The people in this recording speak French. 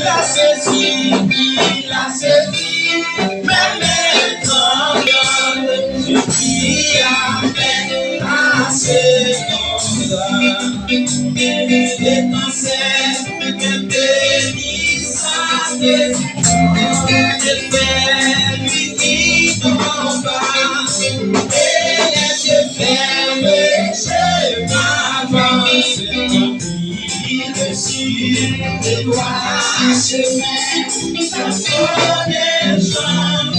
a saisi, il a saisi, même quand je prie avec assez d'ordre. L'étincelle me bénit sa défense, je fais lui qui tombe bas, et les yeux fermés, je m'avance, dessus de doigts chemin, sans son échange,